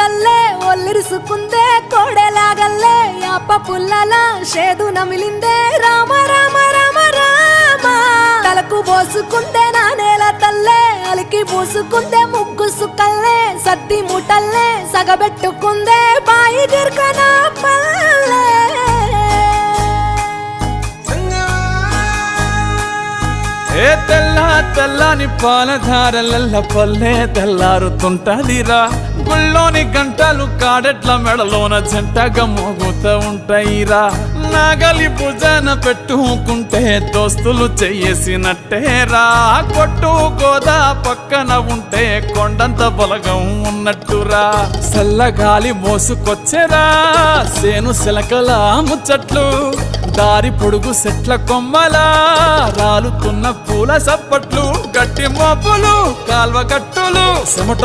తల్లే ఒల్లిరుసుకుందే కోడెలాగల్లే యాప పుల్లల షేదు నమిలిందే రామ రామ రామ రామ తలకు పోసుకుందే నా నేల తల్లే అలికి పూసుకుందే ముగ్గు సుక్కల్లే సత్తి ముటల్లే సగబెట్టుకుందే బాయి గిర్కన పల్లె ఏ తెల్ల తెల్లని పాలధారలల్ల పల్లె తెల్లారుతుంటదిరా గుళ్ళోని గంటలు కాడెట్ల మెడలోన జంటగా మోగుతూ ఉంటాయిరా నాగలి భుజన పెట్టుకుంటే దోస్తులు చెయ్యేసినట్టేరా కొట్టు గోదా పక్కన ఉంటే కొండంత బలగం ఉన్నట్టురా చల్లగాలి మోసుకొచ్చెరా సేను శిలకల ముచ్చట్లు దారి పొడుగు సెట్ల కొమ్మలా రాలుతున్న పూల సప్పట్లు గట్టి మోపులు కాల్వ గట్టులు చెమట